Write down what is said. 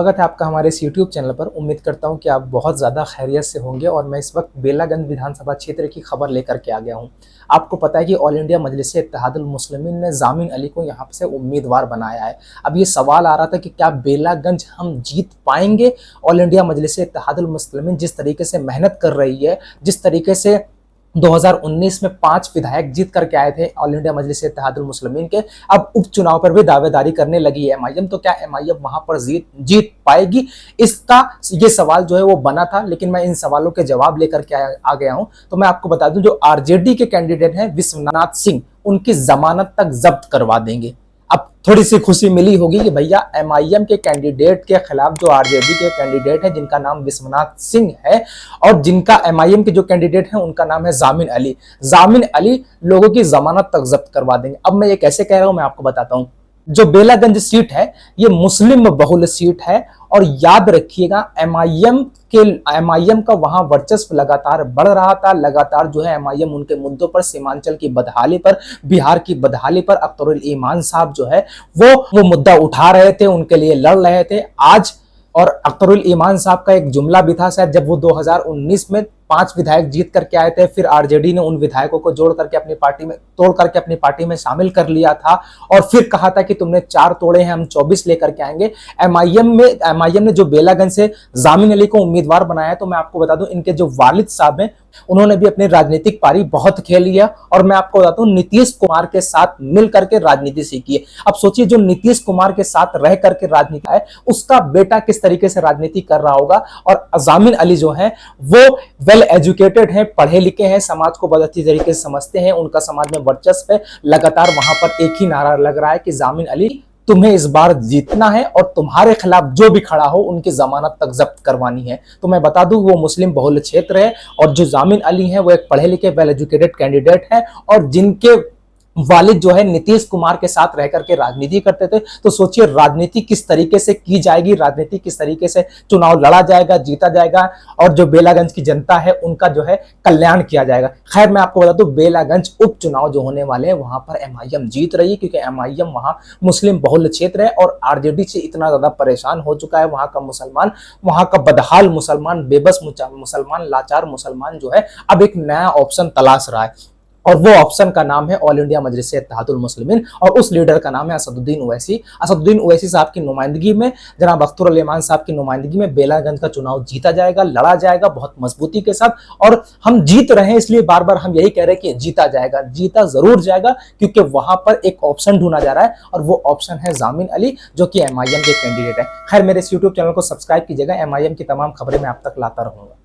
स्वागत है आपका हमारे इस YouTube चैनल पर। उम्मीद करता हूं कि आप बहुत ज़्यादा खैरियत से होंगे और मैं इस वक्त बेलागंज विधानसभा क्षेत्र की खबर लेकर के आ गया हूं। आपको पता है कि ऑल इंडिया मजलिस-ए-इत्तेहादुल मुस्लिमीन ने जामिन अली को यहां से उम्मीदवार बनाया है। अब ये सवाल आ रहा था कि क्या बेलागंज हम जीत पाएंगे? ऑल इंडिया मजलिस-ए-इत्तेहादुल मुस्लिमीन जिस तरीके से मेहनत कर रही है, जिस तरीके से 2019 में 5 विधायक जीत करके आए थे ऑल इंडिया मजलिस-ए-इत्तेहादुल मुस्लिमीन के, अब उपचुनाव पर भी दावेदारी करने लगी है एमआईएम। तो क्या एमआईएम वहां पर जीत पाएगी? इसका ये सवाल जो है वो बना था, लेकिन मैं इन सवालों के जवाब लेकर के आ गया हूं। तो मैं आपको बता दूं, जो आरजेडी के कैंडिडेट हैं विश्वनाथ सिंह, उनकी जमानत तक जब्त करवा देंगे। अब थोड़ी सी खुशी मिली होगी कि भैया एमआईएम के कैंडिडेट के खिलाफ जो आरजेडी के कैंडिडेट है जिनका नाम विश्वनाथ सिंह है और जिनका एमआईएम के जो कैंडिडेट है उनका नाम है जामिन अली लोगों की जमानत तक जब्त करवा देंगे। अब मैं ये कैसे कह रहा हूं, मैं आपको बताता हूं। जो बेलागंज सीट है ये मुस्लिम बहुल सीट है और याद रखिएगा एमआईएम का वहां वर्चस्व लगातार बढ़ रहा था। लगातार जो है एमआईएम उनके मुद्दों पर, सीमांचल की बदहाली पर, बिहार की बदहाली पर अख्तरुल ईमान साहब जो है वो मुद्दा उठा रहे थे, उनके लिए लड़ रहे थे आज। और अख्तरुल ईमान साहब का एक जुमला भी था शायद, जब वो 2019 में 5 विधायक जीत करके आए थे, फिर आरजेडी ने उन विधायकों को जोड़ करके अपनी पार्टी में शामिल कर लिया था और फिर कहा था कि तुमने 4 तोड़े हैं, हम 24 लेकर के आएंगे। एमआईएम ने जो बेलागंज से जामिन अली को उम्मीदवार बनाया, तो मैं आपको बता दूं इनके जो वालिद साहब हैं उन्होंने भी अपनी राजनीतिक पारी बहुत खेली है और मैं आपको बताता हूं नीतीश कुमार के साथ मिल करके राजनीति सीखी है। अब सोचिए, जो नीतीश कुमार के साथ रह करके राजनीति है, उसका बेटा किस तरीके से राजनीति कर रहा होगा। और जामिन अली जो है वो वेल एजुकेटेड हैं, पढ़े लिखे हैं, समाज को बहुत अच्छी तरीके से समझते हैं, उनका समाज में वर्चस्व है। लगातार वहां पर एक ही नारा लग रहा है कि जामिन अली तुम्हें इस बार जीतना है और तुम्हारे खिलाफ जो भी खड़ा हो उनकी जमानत तक जब्त करवानी है। तो मैं बता दूं वो मुस्लिम बहुल क्षेत्र है और जो जामिन अली है वो एक पढ़े लिखे वेल एजुकेटेड कैंडिडेट है और जिनके वालिद जो है नीतीश कुमार के साथ रह करके राजनीति करते थे। तो सोचिए राजनीति किस तरीके से की जाएगी, राजनीति किस तरीके से चुनाव लड़ा जाएगा, जीता जाएगा और जो बेलागंज की जनता है उनका जो है कल्याण किया जाएगा। खैर मैं आपको बता दूं बेलागंज उपचुनाव जो होने वाले हैं वहां पर एमआईएम जीत रही है, क्योंकि एमआईएम वहां मुस्लिम बहुल क्षेत्र है और आरजेडी से इतना ज्यादा परेशान हो चुका है वहां का मुसलमान, वहां का बदहाल मुसलमान, बेबस मुसलमान, लाचार मुसलमान जो है अब एक नया ऑप्शन तलाश रहा है और वो ऑप्शन का नाम है ऑल इंडिया मजलिस-ए-इत्तेहादुल मुस्लिमीन और उस लीडर का नाम है असदुद्दीन ओवैसी साहब की नुमाइंदगी में, जनाब अख्तरुल ईमान साहब की नुमाइंदगी में बेलागंज का चुनाव जीता जाएगा, लड़ा जाएगा बहुत मजबूती के साथ। और हम जीत रहे हैं इसलिए बार बार हम यही कह रहे हैं कि जीता जाएगा, जीता जरूर जाएगा, क्योंकि वहां पर एक ऑप्शन ढूंढा जा रहा है और वो ऑप्शन है जामिन अली जो कि एमआईएम के कैंडिडेट है। खैर मेरे इस यूट्यूब चैनल को सब्सक्राइब कीजिएगा, एमआईएम की तमाम खबरें मैं आप तक लाता रहूंगा।